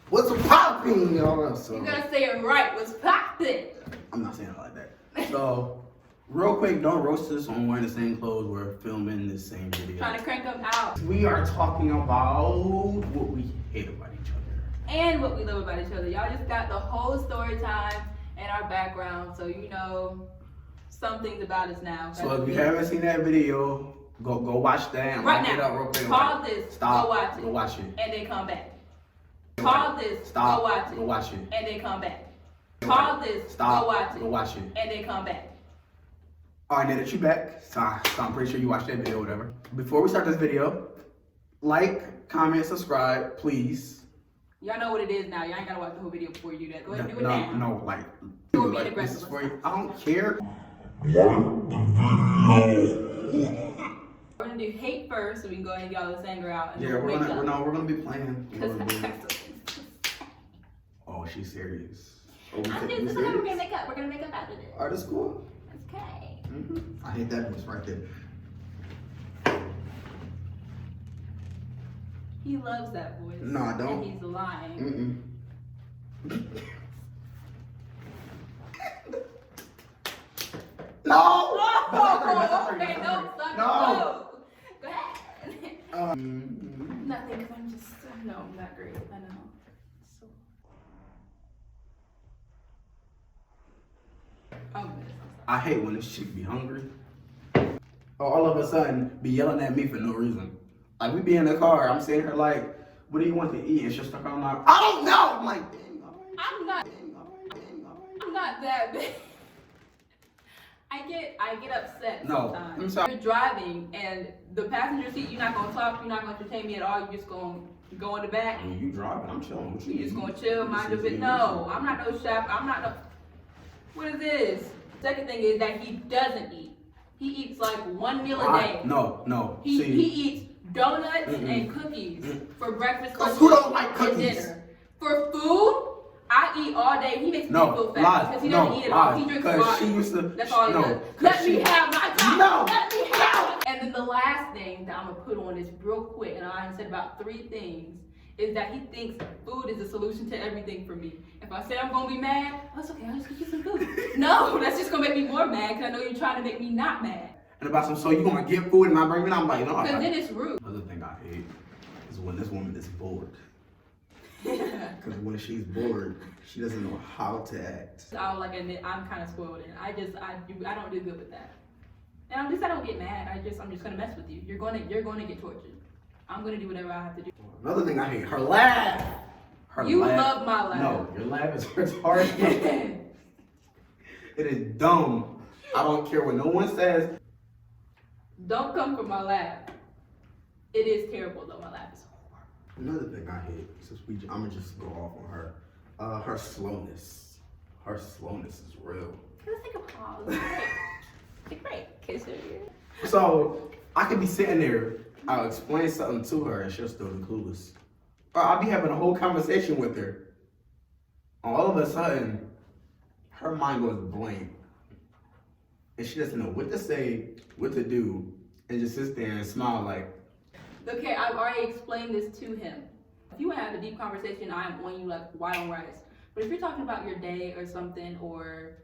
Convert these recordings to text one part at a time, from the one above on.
What's popping, y'all? So, You gotta say it right. What's poppin'? I'm not saying it like that. So, real quick, don't roast us on wearing the same clothes. We're filming the same video. Trying to crank them out. We are talking about what we hate about each other. And what we love about each other. Y'all just got the whole story time and our background, so you know some things about us now. So if you haven't seen that video, go watch that. And right lock it now, up real quick. pause this, Stop. go watch it. Go watch it. And then come back. Pause this, Stop. go watch it. Go watch it. And then come back. Pause this, Stop. go watch it. Go watch it. And then come back. Alright, now that you back, so I'm pretty sure you watched that video or whatever. Before we start this video, like, comment, subscribe, please. Y'all know what it is now. Y'all ain't gotta watch the whole video before you do that. Go ahead and do it No, now. no, like, You're being this aggressive. is for you. I don't care. We're gonna do hate first, so we can go ahead and get all this anger out. And Yeah, then we're wake gonna up. we're gonna be playing. a little bit. Because Oh, she's serious. Oh, we I'm take you just, we're gonna serious? make up. We're gonna make up after this. Alright, that's cool. Okay. I hate that voice right there. He loves that voice. No, I don't. And he's lying. No! Oh, okay, no, son, No! Go ahead. Nothing, because I'm just, no, I'm not great. I know. So. I'm good. I hate when this chick be hungry. Or all of a sudden be yelling at me for no reason. Like we be in the car, I'm saying to her like, what do you want to eat? And she'll start calling out, I don't know! I'm like, dang, alright. I'm not, Dang, alright, dang, alright. I'm not that big. I get upset No, sometimes. I'm sorry. You're driving and the passenger seat, you're not gonna talk, you're not gonna entertain me at all, you're just gonna go in the back. I mean, you driving, I'm chilling. What You just gonna chill, mind your business. No, I'm not no chef. I'm not no. What is this? Second thing is that he doesn't eat. He eats like one meal a day. No. He See, eats donuts and cookies for breakfast, Cause lunch, who don't like and cookies? dinner. For food, I eat all day. He makes me no, feel fat lies, because he no, doesn't eat it all. He lies. drinks Cause water. she used to, That's all he no, does. 'cause Let she- me have my time. No. Let me have. And then the last thing that I'm gonna put on is real quick, and I said about 3 things, is that he thinks food is the solution to everything for me. If I say I'm gonna be mad, oh, it's okay, I'll just get you some food. No, that's just gonna make me more mad because I know you're trying to make me not mad. And about some, so you gonna get food and I bring it? I'm like, no. Because then it's rude. Another thing I hate is when this woman is bored. Because when she's bored, she doesn't know how to act. I'll like admit I'm kind of spoiled and I don't do good with that. And at least I don't get mad. I'm just gonna mess with you. You're gonna get tortured. I'm gonna do whatever I have to do. Another thing I hate, her laugh. You love my laugh. No, your laugh is retarded. It is dumb. I don't care what no one says. Don't come for my laugh. It is terrible though. My laugh is horrible. Another thing I hate, since I'm gonna just go off on her. Her slowness. Her slowness is real. Can I take a pause? Great. Kiss her. So I could be sitting there, I'll explain something to her, and she'll still be clueless. Or I'll be having a whole conversation with her. All of a sudden, her mind goes blank. And she doesn't know what to say, what to do, and just sits there and smile like. Okay, I've already explained this to him. If you want to have a deep conversation, I am on you like white on rice. But if you're talking about your day or something, or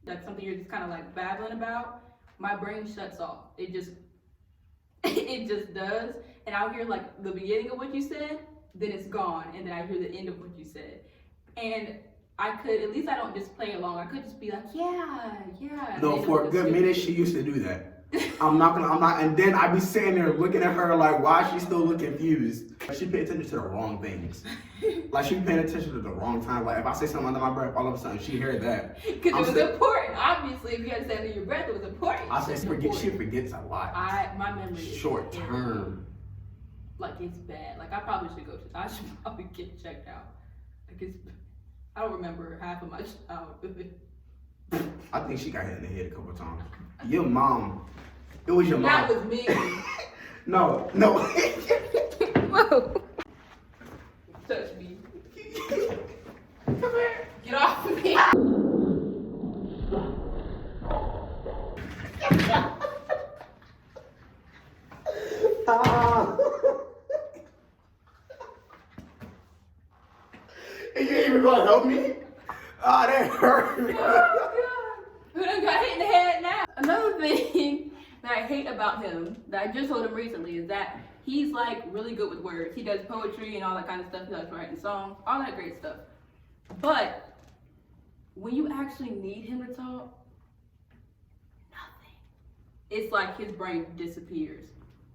like something you're just kind of like babbling about, my brain shuts off. It just does. And I'll hear like the beginning of what you said, then it's gone, and then I hear the end of what you said. And I could, at least I don't just play along. I could just be like, yeah. No, for a good minute, she used to do that. And then I'd be sitting there looking at her like, why is she still look confused? She paid attention to the wrong things. Like, she paying attention to the wrong time. Like, if I say something under my breath, all of a sudden, she heard that. Because it was important. Obviously, if you had to say under your breath, it was important. I say she forgets a lot. My memory is Short terrible. term. Like, it's bad. Like, I should probably get checked out. Like, I don't remember half of my childhood. I think she got hit in the head a couple times. Your mom. It was your mom. That was me. No. Whoa. Touch me. Come here. Get off of me. And you ain't even gonna help me? Oh, that hurt me. Oh, God. Who done got hit in the head now? Another thing that I hate about him, that I just told him recently, is that he's like really good with words. He does poetry and all that kind of stuff. He likes writing songs, all that great stuff. But when you actually need him to talk, nothing. It's like his brain disappears.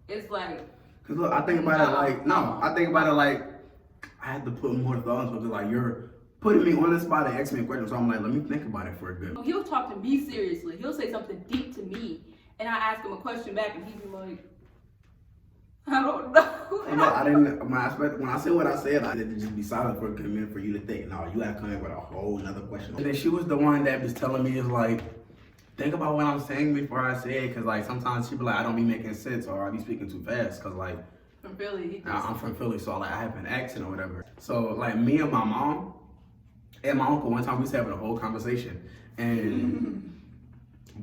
It's like, Cause look, I think about it like, no, I think about it like, I had to put more thought into it. Like, you're putting me on the spot and asking me a question, so I'm like, let me think about it for a bit. he'll talk to me seriously. He'll say something deep to me, and I ask him a question back, and he'd be like, I don't know. No, I didn't. When I said what I said, I didn't just be silent for a minute for you to think. No, you had to come in with a whole nother question. And then she was the one that was telling me, is like, think about what I'm saying before I say it, cause like sometimes she be like, I don't be making sense or I be speaking too fast, cause like From Philly, I'm from Philly, so like I have an accent or whatever. So like me and my mom and my uncle, one time we was having a whole conversation, and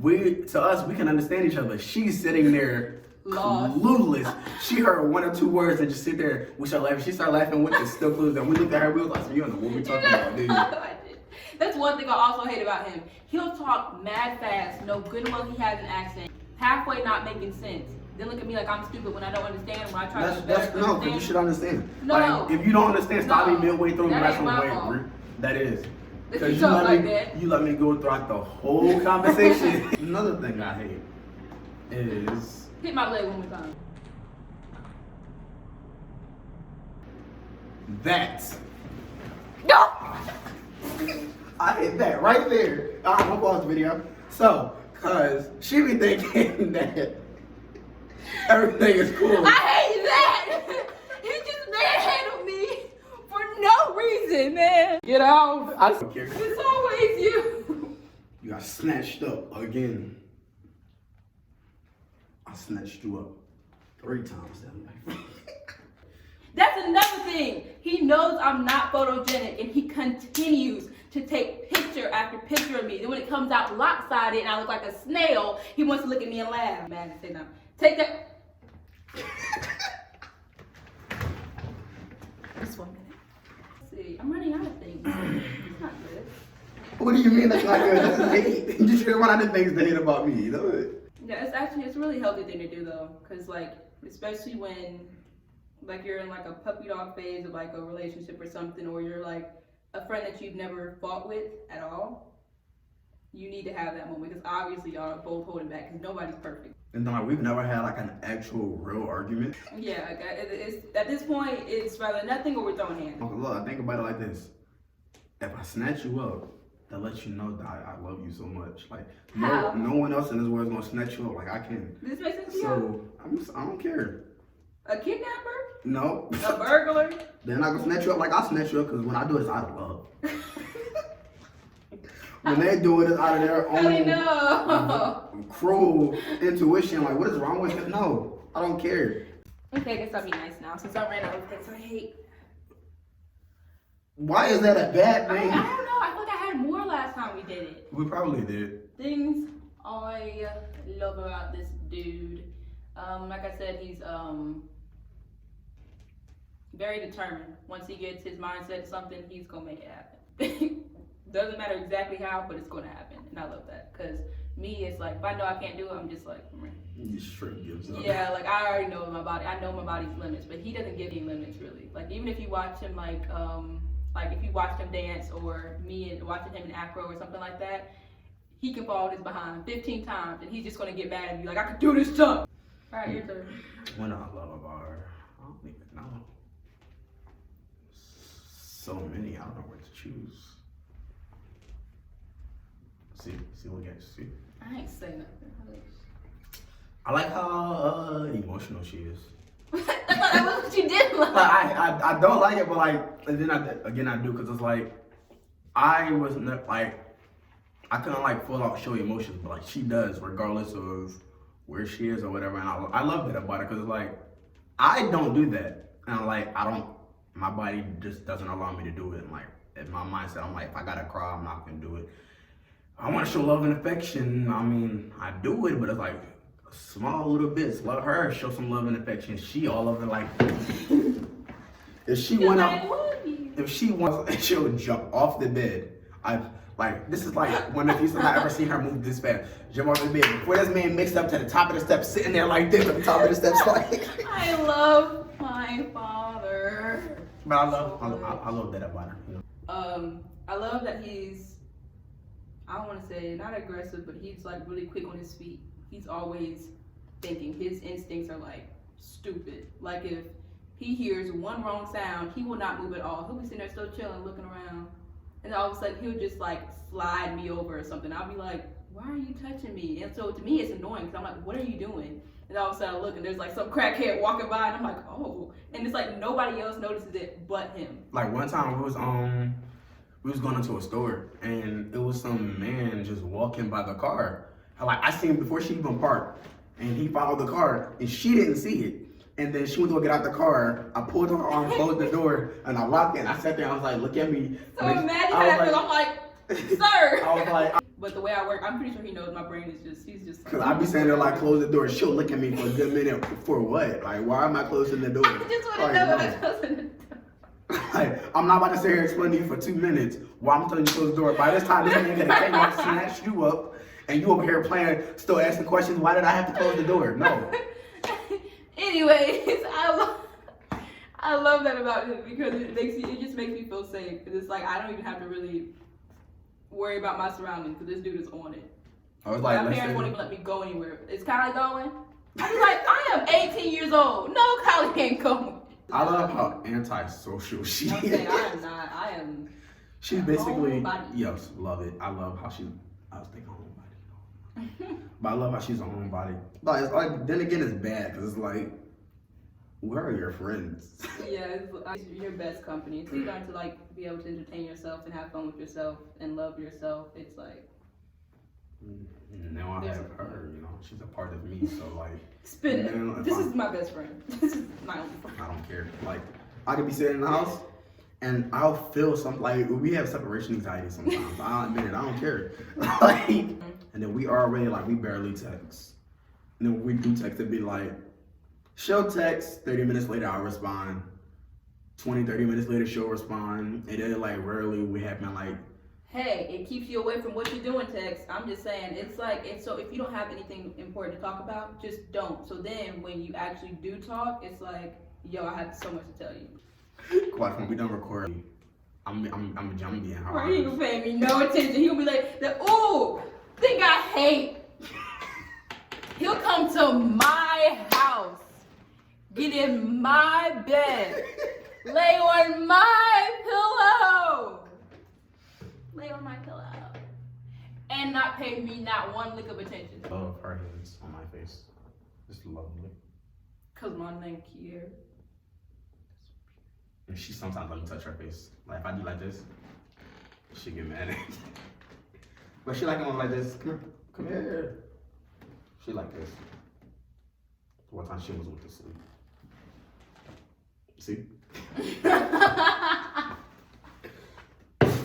to us we can understand each other. She's sitting there Lost. clueless. She heard one or two words and just sit there. We start laughing. She started laughing with the still clueless. And we looked at her. We was like, so you don't know what we talking about, dude. That's one thing I also hate about him. He'll talk mad fast, know good and well he has an accent, halfway not making sense. Then look at me like I'm stupid when I don't understand, when I try to That's no, because you should understand. No. Like, if you don't understand, stop No. me midway through. That That's ain't the my way. fault. That is. If Because you talk like that. you let me go throughout the whole conversation. Another thing I hate is Hit my leg one more time. that. No! I hit that right there. I'm gonna pause the video. So, cause she be thinking that everything is cool. I hate that! He just manhandled me for no reason, man. Get out. I don't care. It's always you. You got snatched up again. I snatched you up 3 times that night. That's another thing. He knows I'm not photogenic, and he continues to take picture after picture of me. Then when it comes out lopsided and I look like a snail, he wants to look at me and laugh. Man, say no. Take that. Just 1 minute. Let's see, I'm running out of things. It's not good. What do you mean that's not good? That's hate. You should run out of things to hate about me. You know it. Yeah, it's a really healthy thing to do though, cause like especially when like you're in like a puppy dog phase of like a relationship or something, or you're like a friend that you've never fought with at all. You need to have that moment because obviously y'all are both holding back because nobody's perfect. And then like we've never had like an actual real argument. Yeah, like, it's at this point it's rather nothing or we're throwing hands. Okay, look, I think about it like this. If I snatch you up, that lets you know that I love you so much. Like How? no one else in this world is gonna snatch you up like I can. Does this make sense to you? So I don't care. A kidnapper? No. A burglar? They're not gonna snatch you up like I snatch you up because when I do it, it's out of love. When they do it, it's out of their I own know. cruel intuition. Like, what is wrong with it? No, I don't care. Okay, I guess I'll be nice now since I ran out of things I hate. Why is that a bad I thing? don't know. I feel like I had more last time we did it. We probably did. Things I love about this dude. Like I said, he's very determined. Once he gets his mindset to something, he's gonna make it happen. Doesn't matter exactly how, but it's gonna happen, and I love that. Cause me, it's like if I know I can't do it, I'm just like, meh. You straight gives up. Yeah, like I already know my body. I know my body's limits, but he doesn't give any limits really. Like even if you watch him like if you watched him dance or me and watching him in Acro or something like that, he can fall his behind 15 times and he's just gonna get mad at you like I can do this stuff. All right, your turn. What I love about her, I don't even know. So many, I don't know where to choose. See what you guys see. I ain't say nothing. I like how emotional she is. I thought that was what you did like. Like, I don't like it, but like, and then I do, because it's like, I wasn't like, I couldn't like full out show emotions, but like she does, regardless of where she is or whatever. And I love that about her, because it's like, I don't do that. And like, my body just doesn't allow me to do it. And like, in my mindset, I'm like, if I gotta cry, I'm not gonna do it. I want to show love and affection. I mean, I do it, but it's like small little bits. Let her show some love and affection. She all over like, if she went out if she wants, she'll jump off the bed. This is like one of the few times I've ever seen her move this fast. Jump off the bed before this man mixed up to the top of the steps, sitting there like this at the top of the steps, like. I love my father. But I love that about her. You know? I love that he's, I don't want to say not aggressive, but he's like really quick on his feet. He's always thinking. His instincts are like stupid. Like if he hears one wrong sound, he will not move at all. He'll be sitting there still chilling, looking around. And all of a sudden he'll just like slide me over or something. I'll be like, why are you touching me? And so to me it's annoying because I'm like, what are you doing? And all of a sudden I look and there's like some crackhead walking by and I'm like, oh. And it's like nobody else notices it but him. Like one time we was going into a store and it was some man just walking by the car. Like I seen him before she even parked, and he followed the car and she didn't see it. And then she went to get out the car. I pulled her arm, closed the door, and I locked it. And I sat there. I was like, "Look at me." So imagine that. I'm like, "Sir." I was like, but the way I work, I'm pretty sure he knows my brain is just. He's just. Cause I be saying there like, close the door. She'll look at me for a good minute. For what? Like, why am I closing the door? I just want to know what I'm closing the door. Like, I'm not about to sit here and explain to you for 2 minutes while I'm telling you to close the door. By this time, this nigga that came out snatched you up, and you over here playing, still asking questions. Why did I have to close the door? No. Anyways, I love that about him because it just makes me feel safe. Cause it's like I don't even have to really worry about my surroundings because this dude is on it. I was like, my parents won't even let me go anywhere. Is Kylie going? I was like, I am 18 years old. No, Kylie ain't going. I love how antisocial she is. Okay, I am not. I am. She's basically, homebody. yes, love it. I love how I was thinking homebody. But I love how she's a homebody. But it's like, then again, it's bad because it's like, where are your friends? Yeah, it's your best company. It's either to like be able to entertain yourself and have fun with yourself and love yourself. It's like. Now I have her, you know, she's a part of me, so like. Spin it. This is my best friend. This is my only friend. I don't care. Like, I could be sitting in the house and I'll feel something, like, we have separation anxiety sometimes. I'll admit it, I don't care. Like, and then we already, like, we barely text. And then when we do text, it'd be like, she'll text, 30 minutes later, I'll respond. 20, 30 minutes later, she'll respond. And then, like, rarely we have been like, hey, it keeps you away from what you're doing, text. I'm just saying, it's like, so if you don't have anything important to talk about, just don't. So then when you actually do talk, it's like, yo, I have so much to tell you. Quite when we done record, I'm being hard. Right, he gonna pay me no attention. He'll be like, ooh, think I hate. He'll come to my house, get in my bed, lay on my pillow. Lay on my pillow and not pay me not one lick of attention. I love her hands on my face. It's lovely. Cause my name Kier. And she sometimes let me touch her face. Like if I do like this, she get mad at me. But she like it like this. Come here. She like this. One time she was with to sleep. See?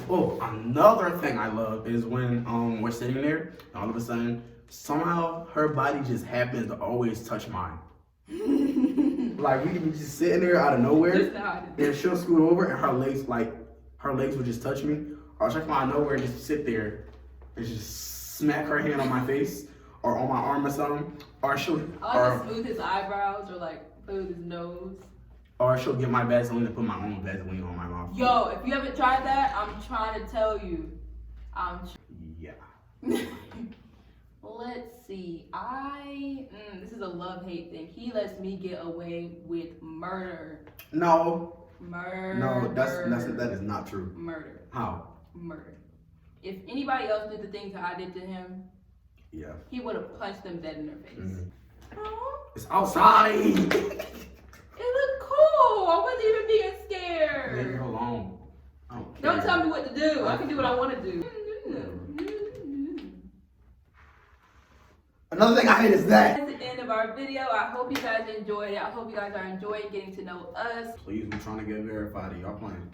Oh, another thing I love is when we're sitting there and all of a sudden somehow her body just happens to always touch mine. Like we can be just sitting there out of nowhere and she'll scoot over and her legs would just touch me. Or she'll come out of nowhere and just sit there and just smack her hand on my face or on my arm or something. Or she'll smooth his eyebrows or like smooth his nose. Or she'll get my Vaseline and put my own Vaseline on my mouth. Yo, if you haven't tried that, I'm trying to tell you. Yeah. Let's see. This is a love-hate thing. He lets me get away with murder. No. Murder. No, that is not true. Murder. How? Murder. If anybody else did the things that I did to him, yeah, he would have punched them dead in their face. Mm-hmm. It's outside. It looked cool. I wasn't even being scared. Leave her alone. I don't care. Don't tell me what to do. I can do what I want to do. Another thing I hate is that. That's the end of our video. I hope you guys enjoyed it. I hope you guys are enjoying getting to know us. Please, we're trying to get verified. Y'all playing.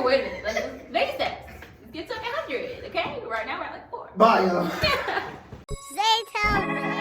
Wait a minute. Let's next steps. Let's get to 100. Okay? Right now we're at like 4. Bye, y'all. Zaytown.